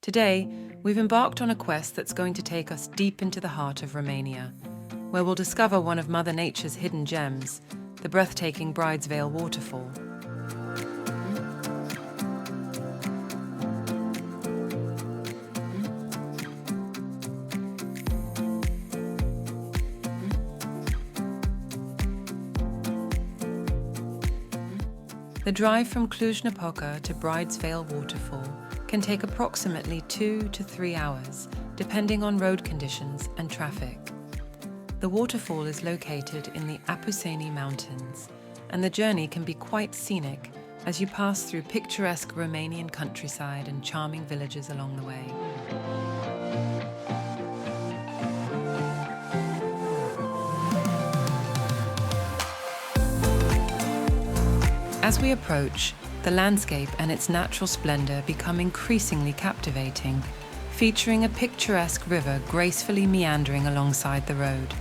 Today, we've embarked on a quest that's going to take us deep into the heart of Romania, where we'll discover one of Mother Nature's hidden gems, the breathtaking Veil Waterfall. The drive from Cluj-Napoca to Veil Waterfall can take approximately 2 to 3 hours, depending on road conditions and traffic. The waterfall is located in the Apuseni Mountains, and the journey can be quite scenic as you pass through picturesque Romanian countryside and charming villages along the way. As we approach, the landscape and its natural splendor become increasingly captivating, featuring a picturesque river gracefully meandering alongside the road.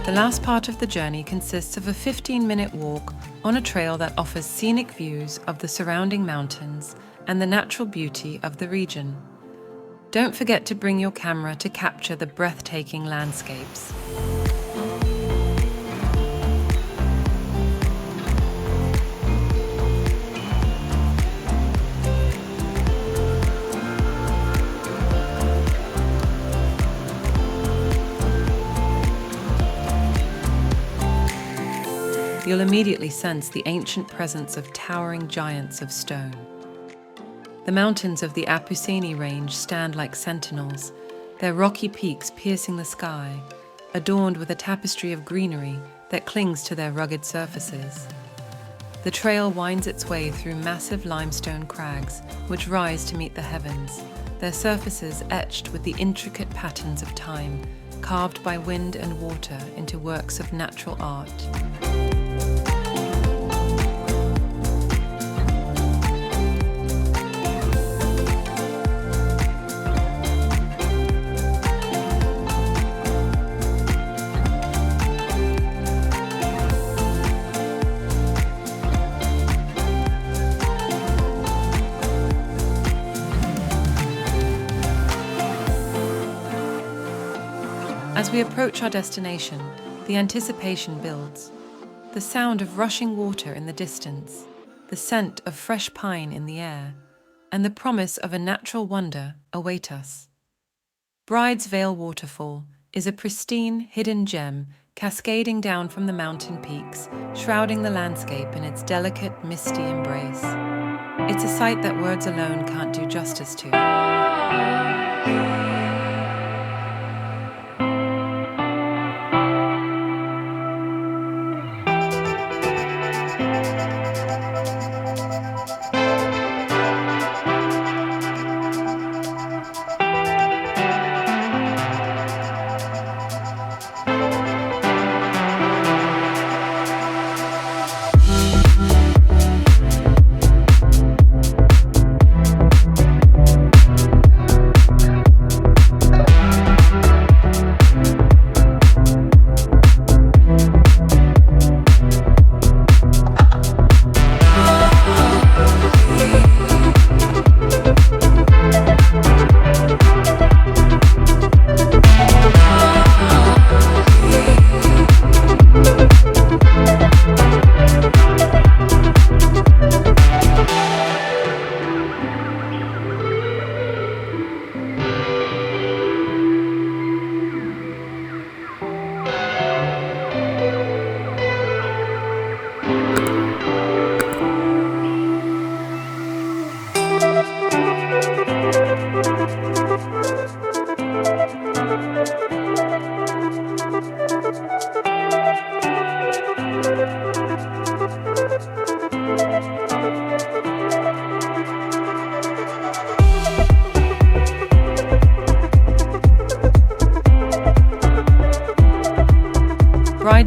The last part of the journey consists of a 15-minute walk on a trail that offers scenic views of the surrounding mountains and the natural beauty of the region. Don't forget to bring your camera to capture the breathtaking landscapes. You'll immediately sense the ancient presence of towering giants of stone. The mountains of the Apuseni range stand like sentinels, their rocky peaks piercing the sky, adorned with a tapestry of greenery that clings to their rugged surfaces. The trail winds its way through massive limestone crags, which rise to meet the heavens, their surfaces etched with the intricate patterns of time, carved by wind and water into works of natural art. As we approach our destination, the anticipation builds. The sound of rushing water in the distance, the scent of fresh pine in the air, and the promise of a natural wonder await us. Veil Waterfall is a pristine, hidden gem cascading down from the mountain peaks, shrouding the landscape in its delicate, misty embrace. It's a sight that words alone can't do justice to.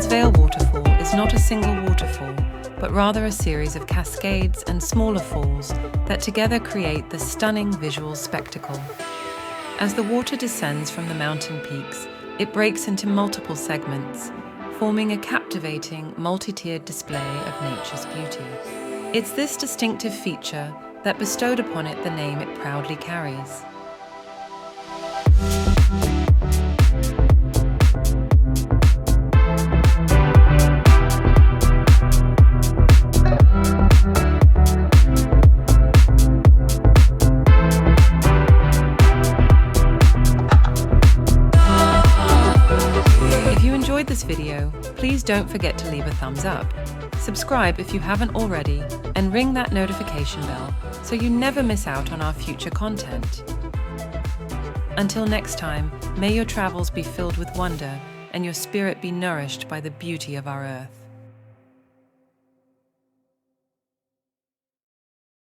Veil Waterfall is not a single waterfall, but rather a series of cascades and smaller falls that together create the stunning visual spectacle. As the water descends from the mountain peaks, it breaks into multiple segments, forming a captivating, multi-tiered display of nature's beauty. It's this distinctive feature that bestowed upon it the name it proudly carries. This video, please don't forget to leave a thumbs up. Subscribe if you haven't already, and ring that notification bell so you never miss out on our future content. Until next time, may your travels be filled with wonder and your spirit be nourished by the beauty of our earth.